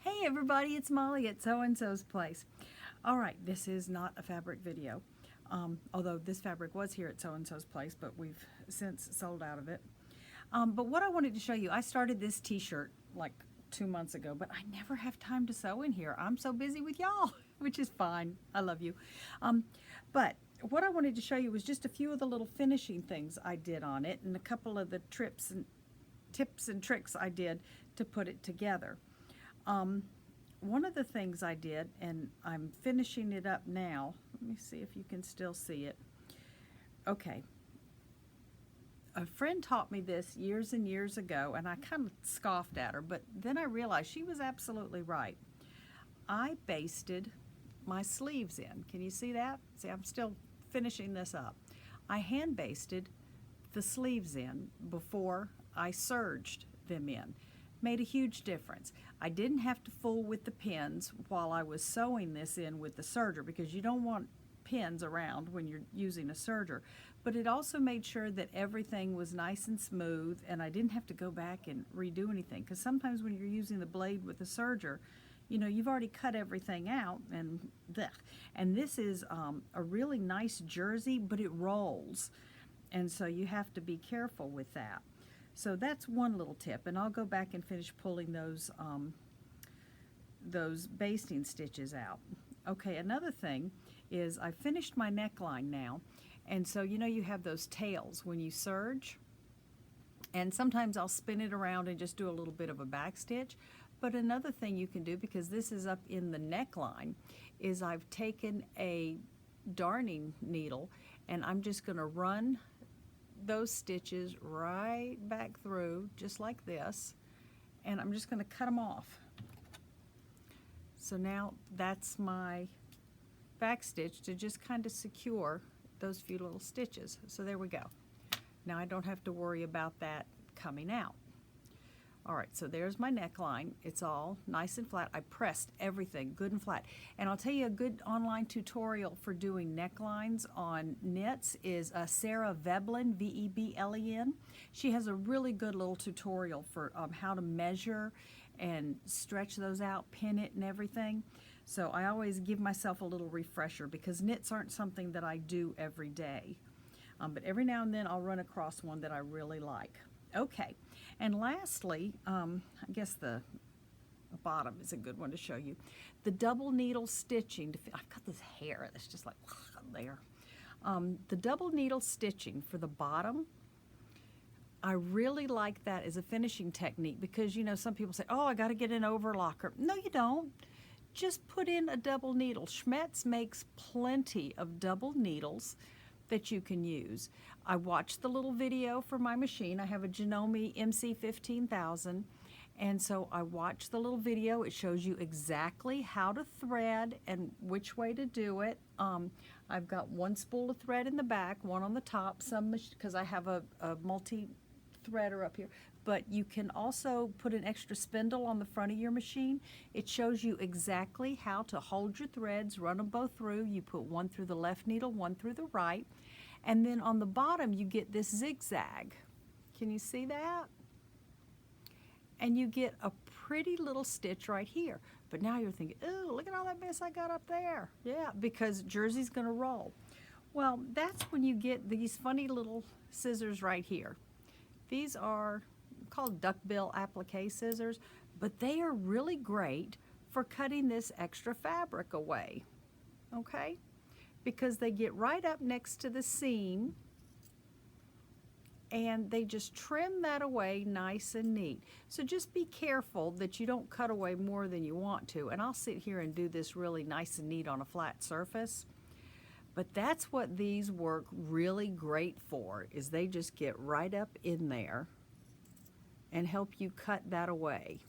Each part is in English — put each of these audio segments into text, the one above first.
Hey everybody, it's Molly at So-and-so's Place. All right, this is not a fabric video, although this fabric was here at So-and-so's Place, but we've since sold out of it. But what I wanted to show you, I started this t-shirt like 2 months ago, but I never have time to sew in here. I'm so busy with y'all, which is fine. I love you. But what I wanted to show you was just a few of the little finishing things I did on it and a couple of the tips and tricks I did to put it together. One of the things I did, and I'm finishing it up now, let me see if you can still see it. Okay. A friend taught me this years and years ago, and I kind of scoffed at her, but then I realized she was absolutely right. I basted my sleeves in. Can you see that? See, I'm still finishing this up. I hand basted the sleeves in before I serged them in. Made a huge difference. I didn't have to fool with the pins while I was sewing this in with the serger, because you don't want pins around when you're using a serger. But it also made sure that everything was nice and smooth, and I didn't have to go back and redo anything, because sometimes when you're using the blade with the serger, you know, you've already cut everything out, and blech. And this is a really nice jersey, but it rolls, and so you have to be careful with that. So that's one little tip, and I'll go back and finish pulling those basting stitches out. Okay, another thing is I finished my neckline now, and so you know you have those tails when you serge, and sometimes I'll spin it around and just do a little bit of a back stitch. But another thing you can do, because this is up in the neckline, is I've taken a darning needle and I'm just going to run those stitches right back through just like this, and I'm just going to cut them off. So now that's my back stitch to just kind of secure those few little stitches. So there we go. Now I don't have to worry about that coming out. All right, so there's my neckline. It's all nice and flat. I pressed everything good and flat. And I'll tell you, a good online tutorial for doing necklines on knits is Sarah Veblen, V-E-B-L-E-N. She has a really good little tutorial for how to measure and stretch those out, pin it and everything. So I always give myself a little refresher, because knits aren't something that I do every day. But every now and then I'll run across one that I really like. Okay, and lastly, I guess the bottom is a good one to show you. The double needle stitching, I've got this hair that's just like there. The double needle stitching for the bottom, I really like that as a finishing technique, because you know some people say, oh, I got to get an overlocker. No, you don't. Just put in a double needle. Schmetz makes plenty of double needles that you can use. I watched the little video for my machine. I have a Janome MC15000, and so I watched the little video. It shows you exactly how to thread and which way to do it. I've got one spool of thread in the back, one on the top, because I have a multi-threader up here. But you can also put an extra spindle on the front of your machine. It shows you exactly how to hold your threads, run them both through. You put one through the left needle, one through the right. And then on the bottom, you get this zigzag. Can you see that? And you get a pretty little stitch right here. But now you're thinking, oh, look at all that mess I got up there. Yeah, because jersey's gonna roll. Well, that's when you get these funny little scissors right here. These are called duckbill applique scissors, but they are really great for cutting this extra fabric away, okay? Because they get right up next to the seam and they just trim that away nice and neat. So just be careful that you don't cut away more than you want to. And I'll sit here and do this really nice and neat on a flat surface. But that's what these work really great for, is they just get right up in there and help you cut that away.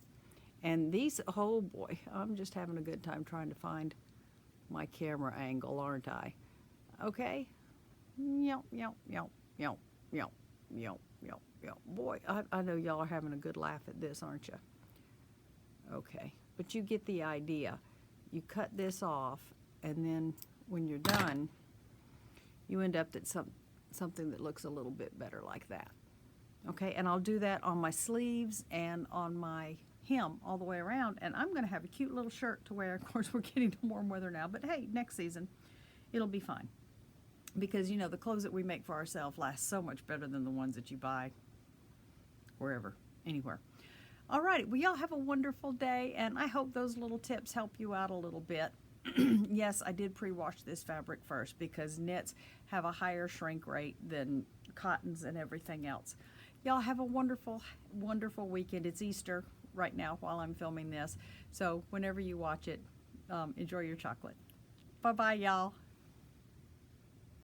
And these, oh boy, I'm just having a good time trying to find my camera angle, aren't I? Okay. Yep, yep, yep, yep, yep, yep, yep, yep. Boy, I know y'all are having a good laugh at this, aren't you? Okay, but you get the idea. You cut this off, and then when you're done, you end up at something that looks a little bit better like that. Okay, and I'll do that on my sleeves and on my hem all the way around, and I'm going to have a cute little shirt to wear. Of course, we're getting to warm weather now, but hey, next season, it'll be fine. Because, the clothes that we make for ourselves last so much better than the ones that you buy wherever, anywhere. All right, well, y'all have a wonderful day, and I hope those little tips help you out a little bit. Yes, I did pre-wash this fabric first because knits have a higher shrink rate than cottons and everything else. Y'all have a wonderful, wonderful weekend. It's Easter right now while I'm filming this, so whenever you watch it, enjoy your chocolate. Bye-bye, y'all.